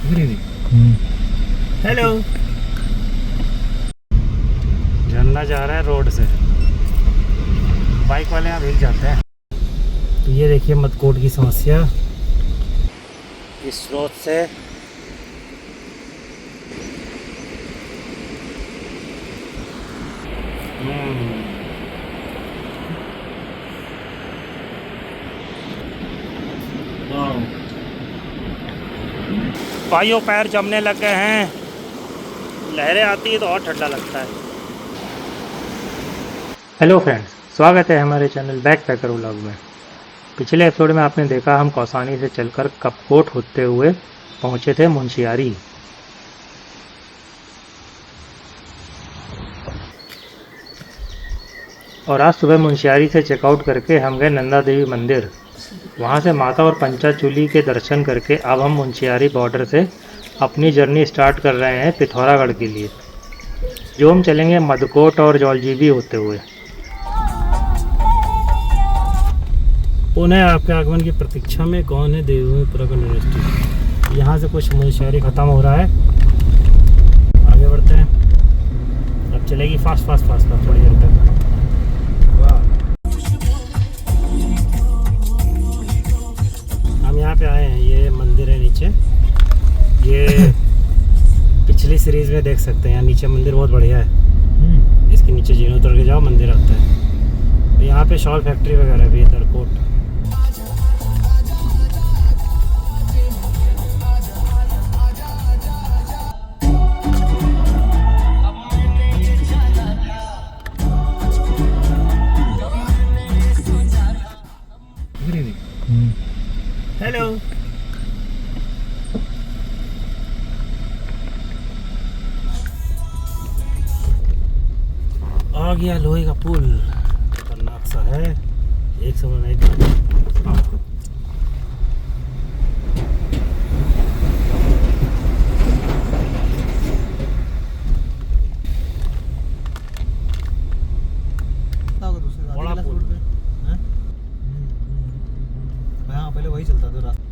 Hello. झरना जा रहा है रोड से, बाइक वाले यहाँ भीग जाते हैं। तो ये देखिए मदकोट की समस्या इस स्रोत से भाइयों पैर जमने लग गए हैं, लहरें आती है तो और ठंडा लगता है। हेलो फ्रेंड्स, स्वागत है हमारे चैनल बैकपैकर व्लॉग में। पिछले एपिसोड में आपने देखा हम कौसानी से चलकर कपकोट होते हुए पहुंचे थे मुंशियारी। और आज सुबह मुंशियारी से चेकआउट करके हम गए नंदा देवी मंदिर। वहां से माता और पंचाचूली के दर्शन करके अब हम मुंशियारी बॉर्डर से अपनी जर्नी स्टार्ट कर रहे हैं पिथौरागढ़ के लिए, जो हम चलेंगे मदकोट और जौलजीबी होते हुए। पुनः आपके आगमन की प्रतीक्षा में कौन है देवभूमि उत्तराखंड यूनिवर्सिटी। यहाँ से कुछ मुंशियारी ख़त्म हो रहा है, आगे बढ़ते हैं। अब चलेगी फास्ट थोड़ी देर तक। हम यहाँ पे आए हैं, ये मंदिर है नीचे। ये पिछली सीरीज़ में देख सकते हैं, यहाँ नीचे मंदिर बहुत बढ़िया है। इसके नीचे जीर्ण उतर के जाओ, मंदिर आता है। तो यहाँ पे शॉल फैक्ट्री वगैरह भी है, दरकोट। हेलो। आ गया लोहे का पुल, खतरनाक सा है। एक समय में बड़ा पुल है। पहले वही चलता था रास्ता।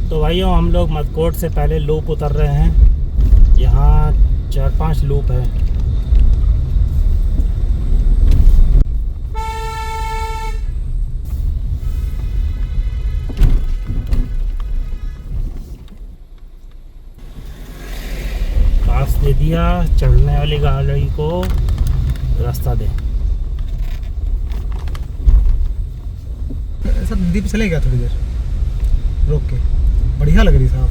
तो भाइयों, हम लोग मदकोट से पहले लूप उतर रहे हैं। यहाँ 4-5 लूप है। पास दे दिया, चढ़ने वाली गाड़ी को रास्ता दे। सब नदी पे चले गया थोड़ी देर रोक के, बढ़िया लग रही साफ,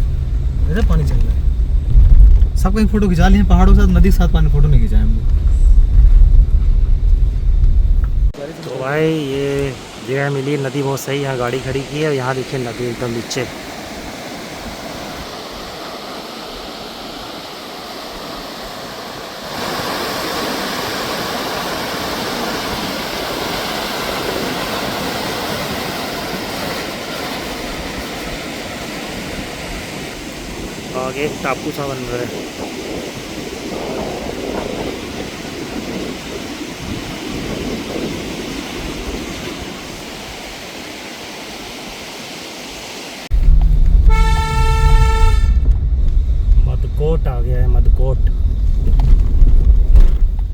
ऐसा पानी चल रहा है। सब कहीं फोटो खिंचा लिए पहाड़ों के साथ, नदी के साथ पानी फोटो नहीं खिंचाए हम लोग। तो भाई ये जगह मिली, नदी बहुत सही, यहाँ गाड़ी खड़ी की है। यहाँ देखिए नदी एकदम नीचे। आगे टापू सा बन रहा है। मदकोट आ गया है, मदकोट।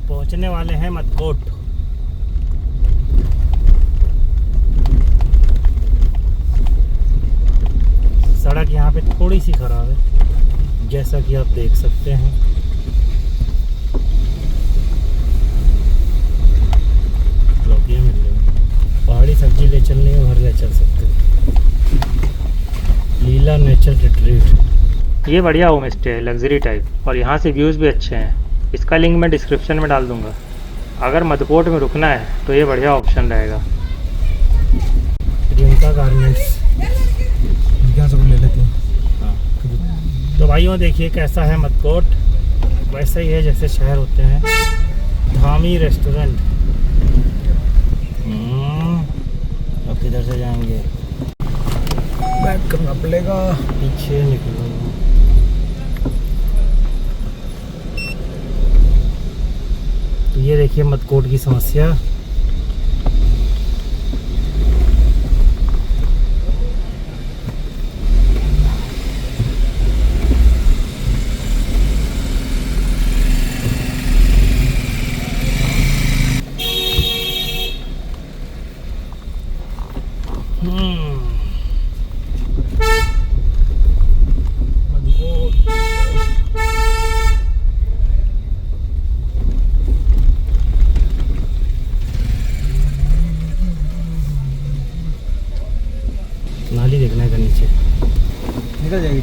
पहुंचने वाले हैं मदकोट। सड़क यहाँ पे थोड़ी सी खराब है, जैसा कि आप देख सकते हैं। लौकियाँ मिल रही हैं, पहाड़ी सब्जी ले चलनी है, घर ले चल सकते हैं। लीला नेचर रिट्रीट, ये बढ़िया होम स्टे है, लग्जरी टाइप, और यहाँ से व्यूज़ भी अच्छे हैं। इसका लिंक मैं डिस्क्रिप्शन में डाल दूँगा। अगर मदकोट में रुकना है तो ये बढ़िया ऑप्शन रहेगा। प्रियंका गारमेंट्स ले लेते हैं। तो भाइयों देखिए कैसा है मदकोट, वैसे ही है जैसे शहर होते हैं। धामी रेस्टोरेंट। अब किधर से जाएंगे? बैक करना पड़ेगा, पीछे निकलो। तो ये देखिए मदकोट की समस्या।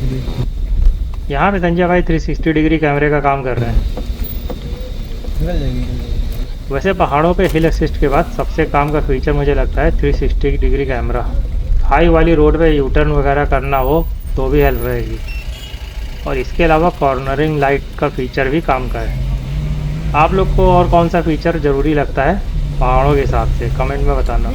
देख लिए। यहाँ पे संजय भाई 360 डिग्री कैमरे का काम कर रहे हैं। निकल जाएगी। वैसे पहाड़ों पे हिल असिस्ट के बाद सबसे काम का फीचर मुझे लगता है 360 डिग्री कैमरा। हाई वाली रोड पे यू टर्न वगैरह करना हो तो भी हेल्प रहेगी। और इसके अलावा कॉर्नरिंग लाइट का फीचर भी काम का है। आप लोग को और कौन सा फीचर ज़रूरी लगता है पहाड़ों के हिसाब से कमेंट में बताना।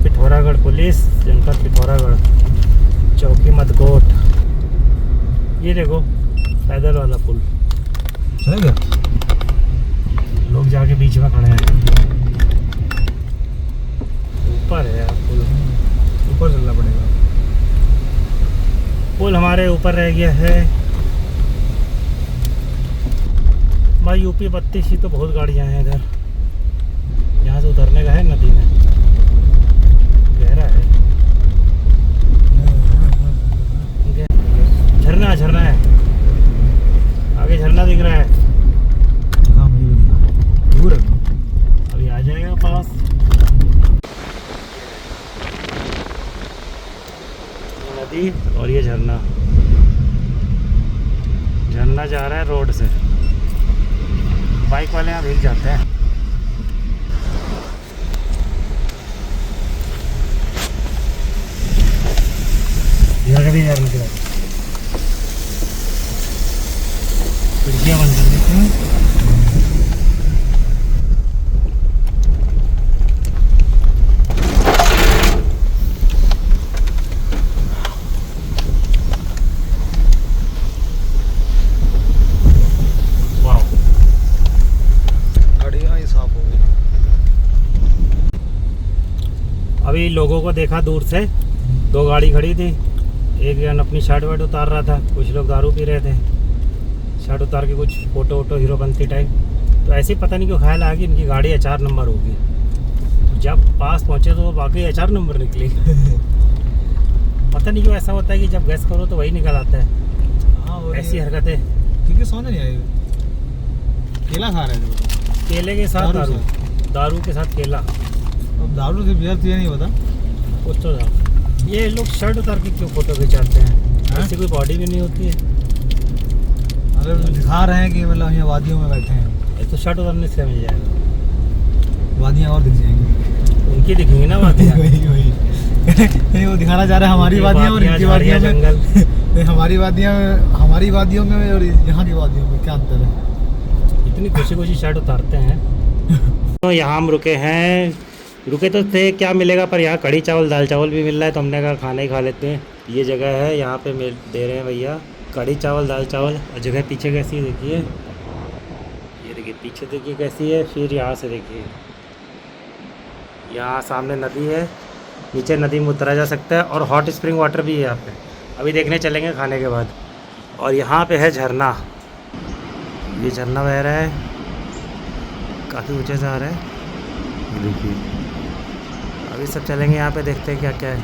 पिथौरागढ़ पुलिस जनपद पिथौरागढ़ चौकी मदकोट। ये देखो पैदल वाला पुल चलेगा। लोग जाके बीच में खड़े हैं। ऊपर है यार पुल, ऊपर चलना पड़ेगा। पुल हमारे ऊपर रह गया है भाई। यूपी 32 ही तो बहुत गाड़ियाँ हैं इधर। यहाँ से उतरने का है नदी में, गहरा है। झरना झरना है, आगे झरना दिख रहा है। हाँ मुझे भी दिखा रहा है। दूर है, अभी आ जाएगा पास। नदी और ये झरना, झरना जा रहा है रोड से। बाइक वाले यहाँ भीग जाते हैं। यार निकला खिड़कियाँ बंद कर देते हैं। वाह गाड़ियाँ ही साफ हो गई। अभी लोगों को देखा दूर से, दो गाड़ी खड़ी थी। एक जन अपनी शर्ट वर्ट उतार रहा था, कुछ लोग दारू पी रहे थे। शर्ट उतार के कुछ फोटो वोटो हीरोपंती टाइप। तो ऐसे ही पता नहीं क्यों ख्याल आ गया इनकी गाड़ी HR नंबर होगी। तो जब पास पहुंचे तो वाकई HR नंबर निकली। पता नहीं क्यों ऐसा होता है कि जब गैस करो तो वही निकल आता है। हाँ ऐसी हरकतें। क्योंकि सोने नहीं आई। केला खा रहे थे वो तो। केले के साथ दारू, दारू के साथ केला। अब दारू से बियर ये नहीं पता कुछ तो था। ये लोग शर्ट उतार के क्यों फोटो खिंचाते हैं? ऐसी कोई बॉडी भी नहीं होती है। अगर दिखा रहे हैं कि मतलब यहाँ वादियों में बैठे हैं। ये तो शर्ट उतारने से मिल जाएगा। वादियाँ और दिख जाएंगी। उनकी दिखेंगी ना वादियाँ। वही वही वो दिखाना चाह रहे हैं हमारी वादियाँ और इनकी वादियों में। जंगल हमारी वादियों में और यहाँ की वादियों में क्या अंतर है? इतनी खुशी खुशी शर्ट उतारते हैं। तो यहाँ हम रुके तो थे क्या मिलेगा, पर यहाँ कढ़ी चावल दाल चावल भी मिल रहा है। तो हमने कहा खाना ही खा लेते हैं। ये जगह है, यहाँ पे दे रहे हैं भैया कढ़ी चावल दाल चावल। और जगह पीछे कैसी है देखिए, ये देखिए पीछे देखिए कैसी है। फिर यहाँ से देखिए, यहाँ सामने नदी है, नीचे नदी में उतरा जा सकता है। और हॉट स्प्रिंग वाटर भी है यहाँ पे। अभी देखने चलेंगे खाने के बाद। और यहाँ पे है झरना, ये झरना बह रहा है, काफ़ी ऊँचे से आ रहा है। देखिए अभी सब चलेंगे यहाँ पे, देखते हैं क्या क्या है।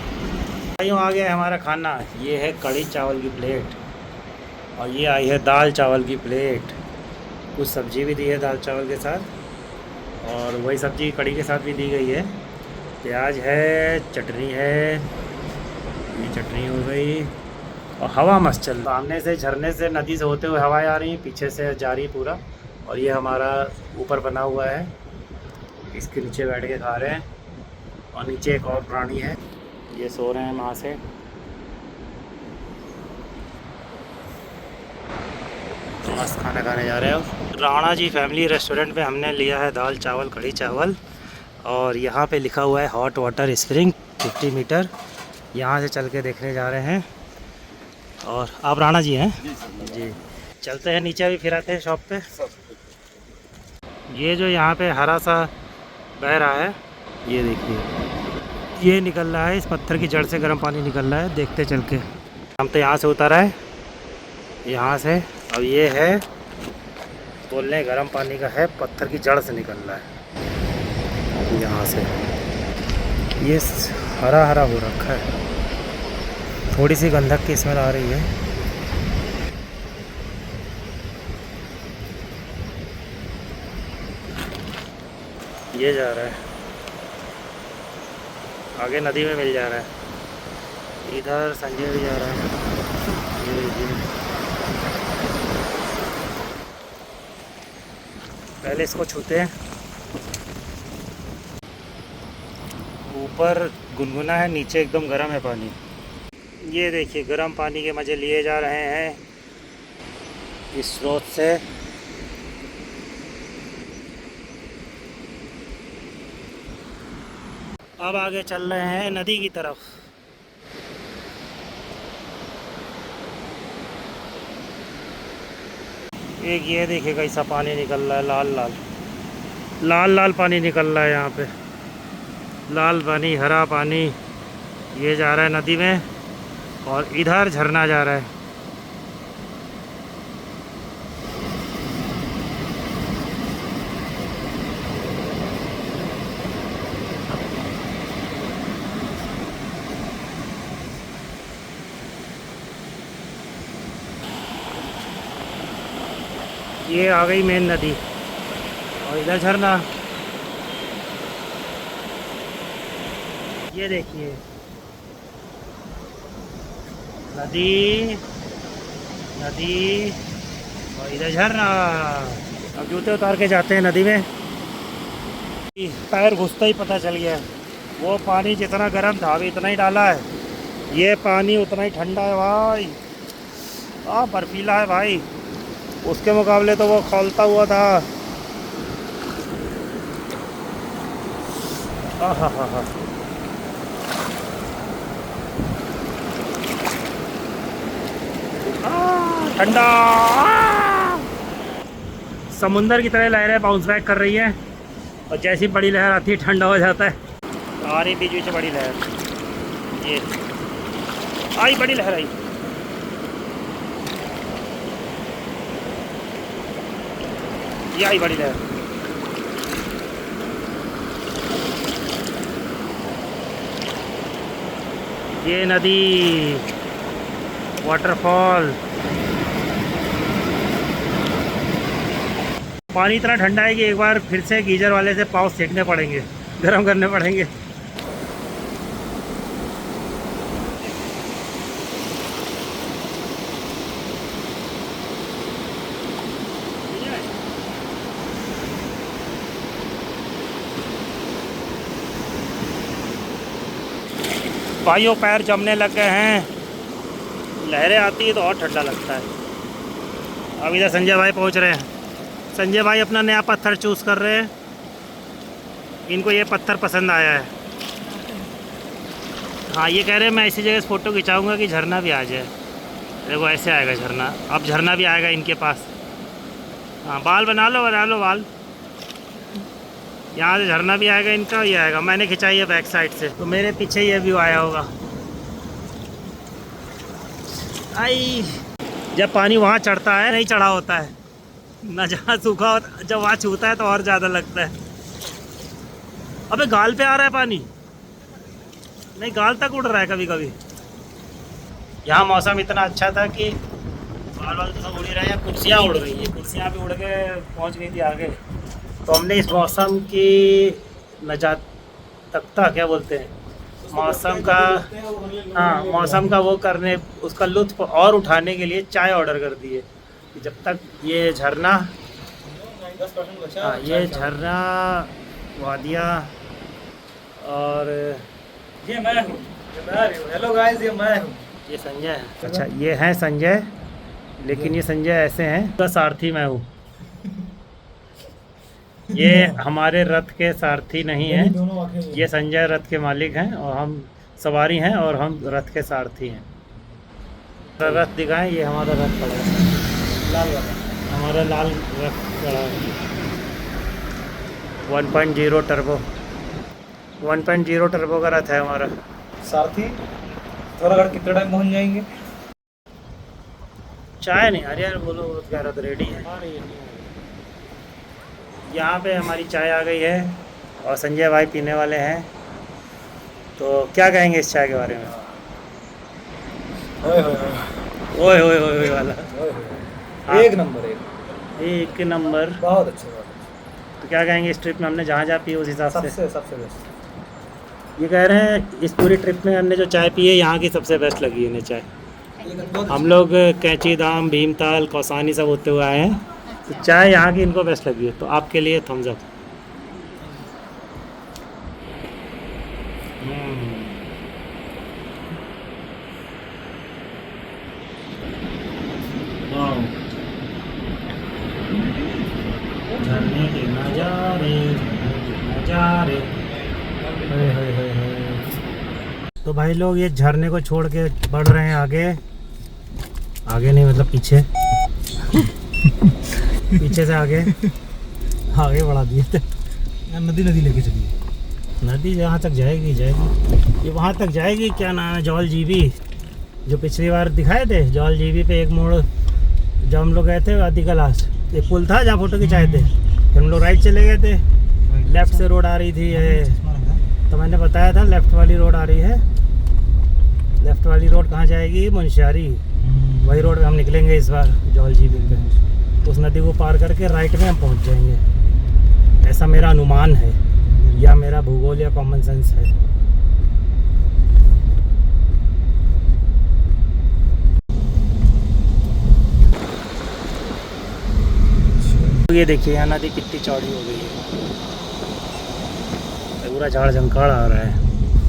भाइयों आ गया हमारा खाना। ये है कढ़ी चावल की प्लेट और ये आई है दाल चावल की प्लेट। कुछ सब्जी भी दी है दाल चावल के साथ और वही सब्जी कढ़ी के साथ भी दी गई है। प्याज है, चटनी है, ये चटनी हो गई और हवा मस्त चल। सामने से झरने से नदी से होते हुए हवाएं आ रही हैं, पीछे से जा रही पूरा। और ये हमारा ऊपर बना हुआ है, इसके नीचे बैठ के खा रहे हैं। और नीचे एक और प्राणी है, ये सो रहे हैं वहाँ से। मस्त खाना खाने जा रहे हो। राणा जी फैमिली रेस्टोरेंट पे हमने लिया है दाल चावल कढ़ी चावल। और यहाँ पे लिखा हुआ है हॉट वाटर स्प्रिंग 50 मीटर। यहाँ से चल के देखने जा रहे हैं। और आप राणा जी हैं जी। चलते हैं नीचे, अभी फिर आते हैं शॉप पे। ये जो यहाँ पे हरा सा बह रहा है, ये देखिए, ये निकल रहा है, इस पत्थर की जड़ से गर्म पानी निकल रहा है। देखते चल के, हम तो यहाँ से उतरा है, यहाँ से। अब ये है बोलने गर्म पानी का है, पत्थर की जड़ से निकल रहा है यहाँ से। ये हरा हरा हो रखा है, थोड़ी सी गंधक की स्मेल आ रही है। ये जा रहा है आगे, नदी में मिल जा रहा है। इधर संजय भी जा रहा है। ये पहले इसको छूते हैं। ऊपर गुनगुना है, नीचे एकदम गर्म है पानी। ये देखिए गर्म पानी के मज़े लिए जा रहे हैं इस स्रोत से। अब आगे चल रहे हैं नदी की तरफ। एक ये देखिए कैसा पानी निकल रहा है, लाल लाल लाल लाल पानी निकल रहा है यहाँ पे। लाल पानी, हरा पानी, ये जा रहा है नदी में, और इधर झरना जा रहा है। ये आ गई मेन नदी, और इधर झरना। ये देखिए नदी, नदी, और इधर झरना। अब जूते उतार के जाते हैं नदी में। पैर घुसता ही पता चल गया, वो पानी जितना गर्म था अभी इतना ही डाला है, ये पानी उतना ही ठंडा है भाई। बर्फीला है भाई, उसके मुकाबले तो वो खौलता हुआ था। हा ठंडा। समुंदर की तरह लहरें बाउंस बैक कर रही है, और जैसी बड़ी लहर आती है ठंडा हो जाता है। आ रही बीच बीच बड़ी लहर, ये आई बड़ी लहर आई। ये आई बड़ी लहर। ये नदी, वाटरफॉल। पानी इतना ठंडा है कि एक बार फिर से गीजर वाले से पाँव सेकने पड़ेंगे, गर्म करने पड़ेंगे। भाइयों पैर जमने लग गए हैं, लहरें आती है तो और ठंडा लगता है। अब इधर संजय भाई पहुंच रहे हैं। संजय भाई अपना नया पत्थर चूज़ कर रहे हैं, इनको ये पत्थर पसंद आया है। हाँ, ये कह रहे हैं मैं ऐसी जगह से फ़ोटो खिंचाऊँगा कि झरना भी आ जाए। देखो ऐसे आएगा झरना, अब झरना भी आएगा इनके पास। हाँ, बाल बना लो बाल। यहाँ से झरना भी आएगा इनका, ये आएगा। मैंने खिंचाई है बैक साइड से, तो मेरे पीछे ये व्यू आया होगा। आई जब पानी वहाँ चढ़ता है, नहीं चढ़ा होता है ना, जहाँ सूखा होता, जब वहाँ छूता है तो और ज़्यादा लगता है। अबे गाल पे आ रहा है पानी, नहीं गाल तक उड़ रहा है कभी कभी। यहाँ मौसम इतना अच्छा था कि बाल तो सब उड़ ही रहे हैं, कुर्सियाँ उड़ रही हैं, कुर्सियाँ भी उड़ के पहुँच गई थी आगे। तो हमने इस मौसम की नजाकता क्या बोलते हैं, मौसम का, हाँ मौसम का वो करने, उसका लुत्फ़ और उठाने के लिए चाय ऑर्डर कर दी है कि जब तक ये झरना, हाँ ये झरना, वादियाँ, और ये मैं हूँ। हेलो गाइस, ये मैं हूँ। ये संजय है। अच्छा ये है संजय, लेकिन ये संजय ऐसे हैं, उसका सारथी मैं हूँ। ये हमारे रथ के सारथी नहीं हैं, ये संजय रथ के मालिक हैं, और हम सवारी हैं, और हम रथ के सारथी हैं। रथ दिखाएं, ये हमारा रथ पड़ा है, लाल वाला हमारा लाल रथ पड़ा है 1.0 टर्बो, 1.0 टर्बो का रथ है हमारा। सारथी थोड़ा कितने टाइम पहुंच जाएंगे? चाय नहीं अरे यार, बोलो वो कह रहा था रेडी है। यहाँ पे हमारी चाय आ गई है और संजय भाई पीने वाले हैं, तो क्या कहेंगे इस चाय के बारे में? ओए ओए ओए ओए ओए वाला हाँ। एक नंबर एक नंबर। बहुत अच्छे बहुत अच्छे। तो क्या कहेंगे इस ट्रिप में हमने जहाँ जहाँ पी उस हिसाब से? सबसे बेस्ट। ये कह रहे हैं इस पूरी ट्रिप में हमने जो चाय पी है यहाँ की सबसे बेस्ट लगी है इन्हें चाय। हम लोग कैंची धाम, भीमताल, कौसानी सब होते हुए आए हैं, तो चाय यहाँ की इनको बेस्ट लगी है, तो आपके लिए थम्स अप। झरने के नजारे, नजारे। तो भाई लोग ये झरने को छोड़ के बढ़ रहे हैं आगे, आगे नहीं मतलब पीछे पीछे से आगे आगे बढ़ा दिए थे। नदी लेके चलिए। नदी जहाँ तक जाएगी जाएगी, ये वहाँ तक जाएगी। क्या नाम है, जौल जीबी, जो पिछली बार दिखाए थे। जौल जीबी पे एक मोड़ जब हम लोग गए थे आदि का लास्ट, एक पुल था जहाँ फोटो खिंचाए थे, फिर हम लोग राइट चले गए थे, लेफ्ट से रोड आ रही थी ये, तो मैंने बताया था लेफ्ट वाली रोड आ रही है। लेफ्ट वाली रोड कहाँ जाएगी? मुंशियारी। वही रोड पे हम निकलेंगे इस बार जौल जीबी पे। उस नदी को पार करके राइट में हम पहुँच जाएंगे, ऐसा मेरा अनुमान है, या मेरा भूगोल या कॉमन सेंस है। ये देखिए यहाँ नदी कितनी चौड़ी हो गई है, पूरा झाड़ झंकाड़ आ रहा है।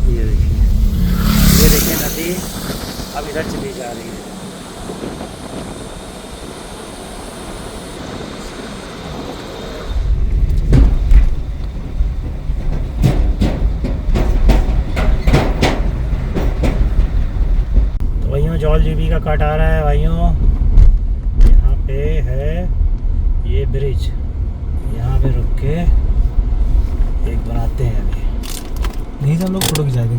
ये देखिए नदी अब इधर चली जा रही है। तो भाइयों जौल जीबी का कट आ रहा है भाइयों, यहाँ पे है ये ब्रिज, यहाँ पे रुक के एक बनाते हैं अभी, यहीं से हम लोग फोटो खिंचाए थे।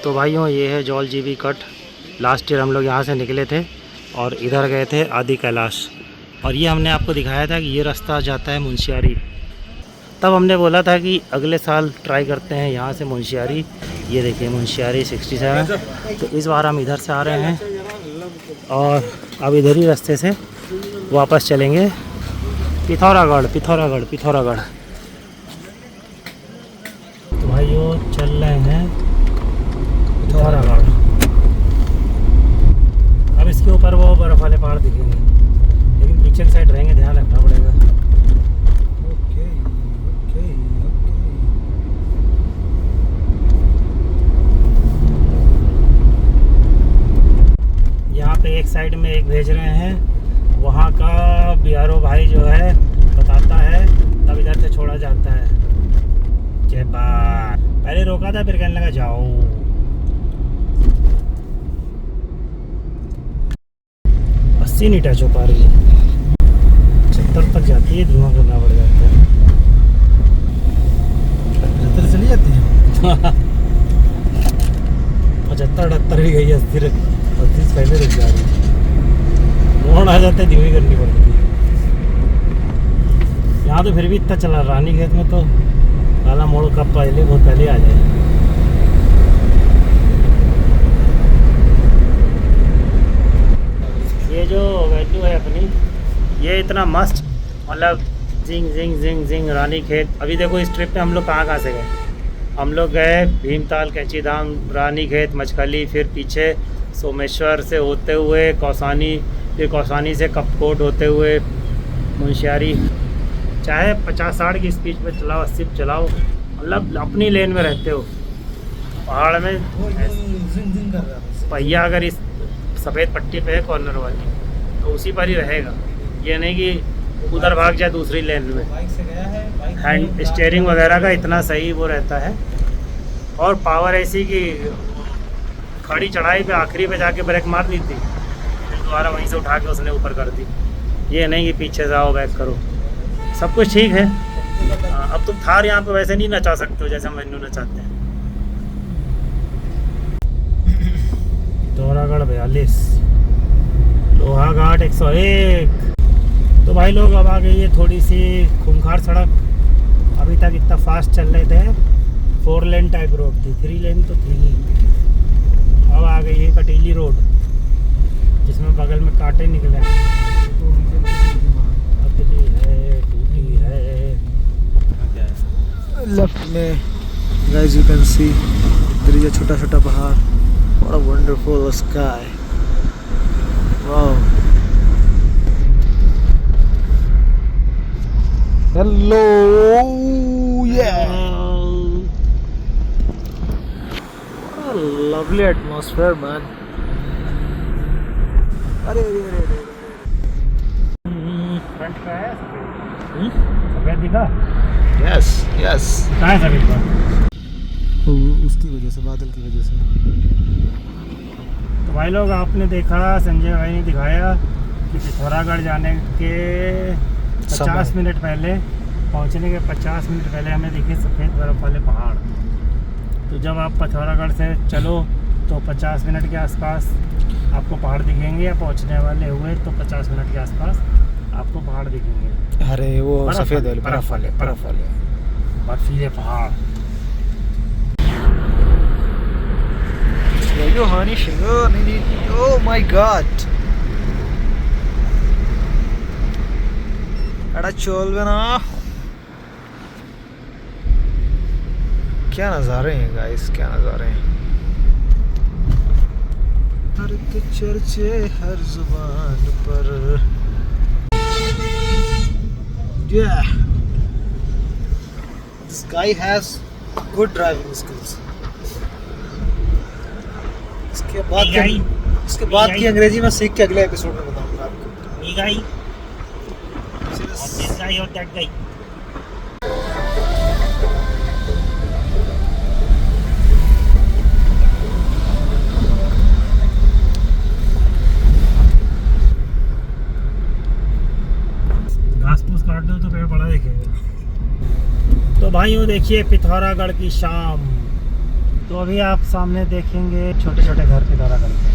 तो भाइयों ये है जौल जीबी कट। लास्ट ईयर हम लोग यहाँ से निकले थे और इधर गए थे आदि कैलाश, और ये हमने आपको दिखाया था कि ये रास्ता जाता है मुंशियारी। तब हमने बोला था कि अगले साल ट्राई करते हैं यहाँ से मुंशियारी। ये देखिए मुंशियारी 67। तो इस बार हम इधर से आ रहे हैं और अब इधर ही रास्ते से वापस चलेंगे पिथौरागढ़। तो भाइयों चल रहे हैं पिथौरागढ़। अब इसके ऊपर वो बर्फ़ वाले पहाड़ दिखेंगे, लेकिन पीछे की साइड रहेंगे, ध्यान रखना पड़ेगा। ओके। यहाँ पे एक साइड में एक भेज रहे हैं, वहाँ का बिहारो भाई जो है बताता है, तब इधर से छोड़ा जाता है। जय बार पहले रोका था, फिर कहने लगा जाओ। 80 नहीं टच हो पा रही है, 70 तक जाती है, धीमा करना पड़ जाता है। 75 चली जाती है। 75-78 भी गई है, 80 पहले रुक जा रही है। मोड़ आ जाते, धीमी करनी पड़ती है। यहाँ तो फिर भी इतना चला, रानी खेत में तो काला मोड़ कब पहले बहुत पहले आ जाए। ये जो वैल्यू है अपनी, ये इतना मस्त, मतलब जिंग जिंग जिंग जिंग रानी खेत। अभी देखो इस ट्रिप पे हम लोग कहाँ से गए। हम लोग गए भीमताल, कैंची धाम, रानी खेत, मचखली, फिर पीछे सोमेश्वर से होते हुए कौसानी, फिर कौसानी से कपकोट होते हुए मुंशियारी। चाहे 50-60 की स्पीड पे चलाओ, 80 पे चलाओ, मतलब अपनी लेन में रहते हो। पहाड़ में जिंग कर रहा है पहिया अगर इस सफ़ेद पट्टी पे है कॉर्नर वाली, तो उसी पर ही रहेगा। ये नहीं कि उधर भाग जाए दूसरी लेन में। बाइक से गया है, बाइक हैंड स्टीयरिंग वगैरह का इतना सही वो रहता है, और पावर ऐसी कि खड़ी चढ़ाई पे आखिरी पे जाके ब्रेक मार दी थी, फिर दोबारा वहीं से उठा के उसने ऊपर कर दी। ये नहीं कि पीछे से आओ बैक करो, सब कुछ ठीक है। अब तुम थार यहाँ पे वैसे नहीं नचा सकते हो जैसे हम मेन्यू नचाते हैं। पिथौरागढ़ 42, लोहाघाट 101। तो भाई लोग अब आ गई है थोड़ी सी खूंखार सड़क। अभी तक इतना फास्ट चल रहे थे, 4 लेन टाइप रोड थी, 3 लेन तो थी ही। अब आ गई है कटीली रोड जिसमें बगल में कांटे निकले हैं। पतली है, टूटी है। लेफ्ट में guys you can see there is a छोटा छोटा पहाड़। What a wonderful sky, wow. Hello, yeah, what a lovely atmosphere man। अरे फ्रंट का है सफेद दिखा। यस यस, कहाँ है सफेद का? उसकी वजह से, बादल की वजह से। तो भाई लोग आपने देखा, संजय भाई ने दिखाया कि पिथौरागढ़ जाने के 50 मिनट पहले, पहुंचने के 50 मिनट पहले हमें दिखे सफ़ेद बर्फ़ वाले पहाड़। तो जब आप पिथौरागढ़ से चलो तो 50 मिनट के आसपास आपको पहाड़ दिखेंगे, या पहुंचने वाले हुए तो 50 मिनट के आसपास आपको पहाड़ दिखेंगे। अरे वो सफ़ेद वाले, बर्फ़ वाले बर्फीले पहाड़। Oh my God, अड़ा चोल ना, क्या नज़ारे हैं गाइस, क्या नज़ारे हैं। हर चर्चे हर जुबान पर। Yeah, this guy has good driving skills। इसके बाद की अंग्रेजी में सीख के अगले एपिसोड में बताऊंगा आपको। ये गाई और दिस गाई और दैट गाई। घास फूस काट दो तो पेड़ बड़ा दिखेगा। तो भाइयों देखिए पिथौरागढ़ की शाम। तो अभी आप सामने देखेंगे छोटे छोटे घर पिथौरागढ़ के।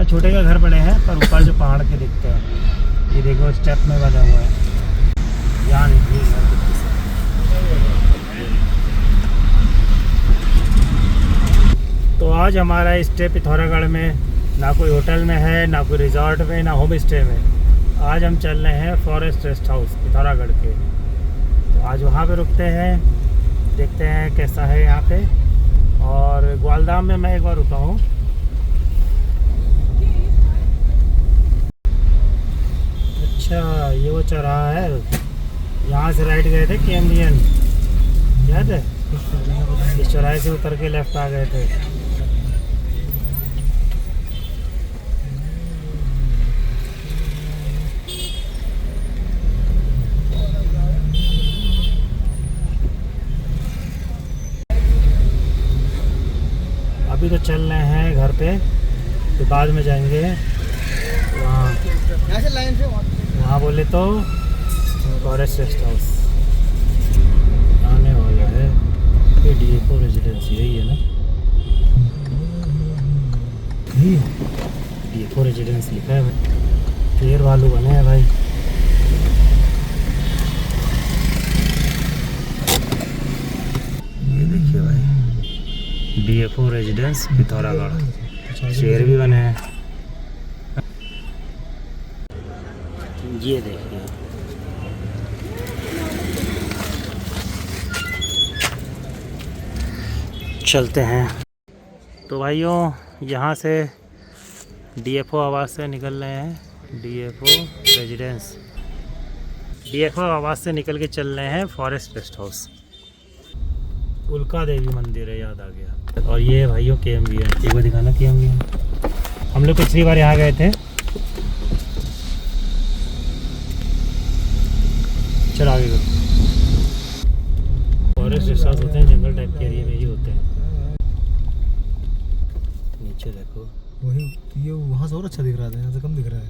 छोटे का घर बड़े हैं पर ऊपर जो पहाड़ के दिखते हैं, ये देखो स्टेप में बना हुआ है। यहाँ देखिए घर कितने से। तो आज हमारा स्टे पिथौरागढ़ में ना कोई होटल में है, ना कोई रिजॉर्ट में, ना होम स्टे में। आज हम चल रहे हैं फॉरेस्ट रेस्ट हाउस पिथौरागढ़ के। तो आज वहाँ पे रुकते हैं, देखते हैं कैसा है यहाँ पे। और ग्वालधाम में मैं एक बार रुका हूँ। अच्छा, ये वो चौराहा है, यहाँ से राइट गए थे केएमडीएन, याद है? इस चौराहे से उतर के लेफ्ट आ गए थे। अभी तो चल रहे हैं घर पे, तो बाद में जाएंगे वहाँ बोले तो फॉरेस्ट रेस्ट हाउस आने वाला है। ये DFO रेजिडेंसी यही है ना? DFO रेजिडेंसी लिखा है भाई। पेड़ वालू बने हैं भाई। ये देखिए भाई, DFO रेजिडेंस पिथौरागढ़। शेर भी बने हैं। ये देखिए, चलते हैं। तो भाइयों यहाँ से DFO आवास से निकल रहे हैं। DFO रेजिडेंस, DFO आवास से निकल के चल रहे हैं फॉरेस्ट रेस्ट हाउस। उल्का देवी मंदिर है, याद आ गया। और ये भाइयों KMBN, एक बार दिखाना KMBN। हम लोग पिछली बार यहाँ गए थे। चल आगे करो। फॉरेस्ट रेस्ट हाउस होते हैं जंगल टाइप के एरिया में ही होते हैं। नीचे देखो। वही ये वहाँ से और अच्छा दिख रहा था, यहाँ से कम दिख रहा है।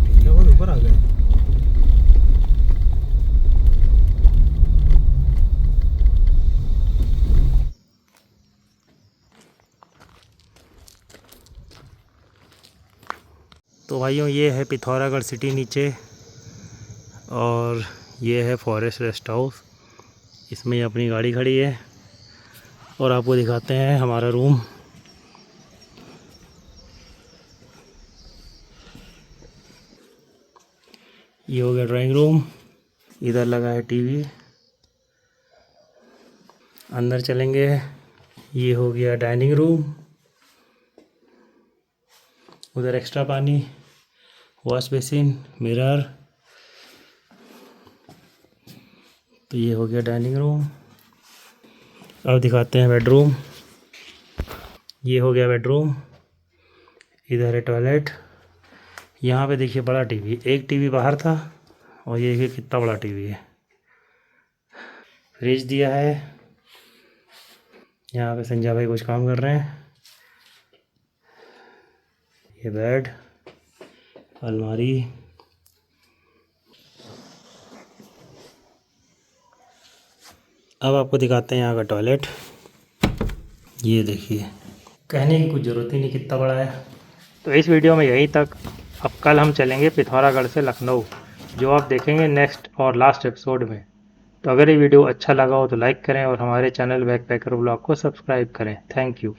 ठीक है, बहुत ऊपर आ गए। तो भाइयों ये है पिथौरागढ़ सिटी नीचे, और ये है फॉरेस्ट रेस्ट हाउस। इसमें ही अपनी गाड़ी खड़ी है, और आपको दिखाते हैं हमारा रूम। ये हो गया ड्राइंग रूम, इधर लगा है टीवी। अंदर चलेंगे, ये हो गया डाइनिंग रूम, उधर एक्स्ट्रा पानी, वॉश बेसिन, मिरर। तो ये हो गया डाइनिंग रूम। अब दिखाते हैं बेडरूम। ये हो गया बेडरूम, इधर है टॉयलेट। यहाँ पे देखिए बड़ा टीवी, एक टीवी बाहर था, और ये देखिए कितना बड़ा टीवी है। फ्रिज दिया है, यहाँ पे संजय भाई कुछ काम कर रहे हैं। ये बेड, अलमारी। अब आपको दिखाते हैं यहाँ का टॉयलेट। ये देखिए, कहने की कुछ ज़रूरत ही नहीं, कितना बड़ा है। तो इस वीडियो में यहीं तक। अब कल हम चलेंगे पिथौरागढ़ से लखनऊ, जो आप देखेंगे नेक्स्ट और लास्ट एपिसोड में। तो अगर ये वीडियो अच्छा लगा हो तो लाइक करें, और हमारे चैनल बैकपैकर व्लॉग को सब्सक्राइब करें। Thank you.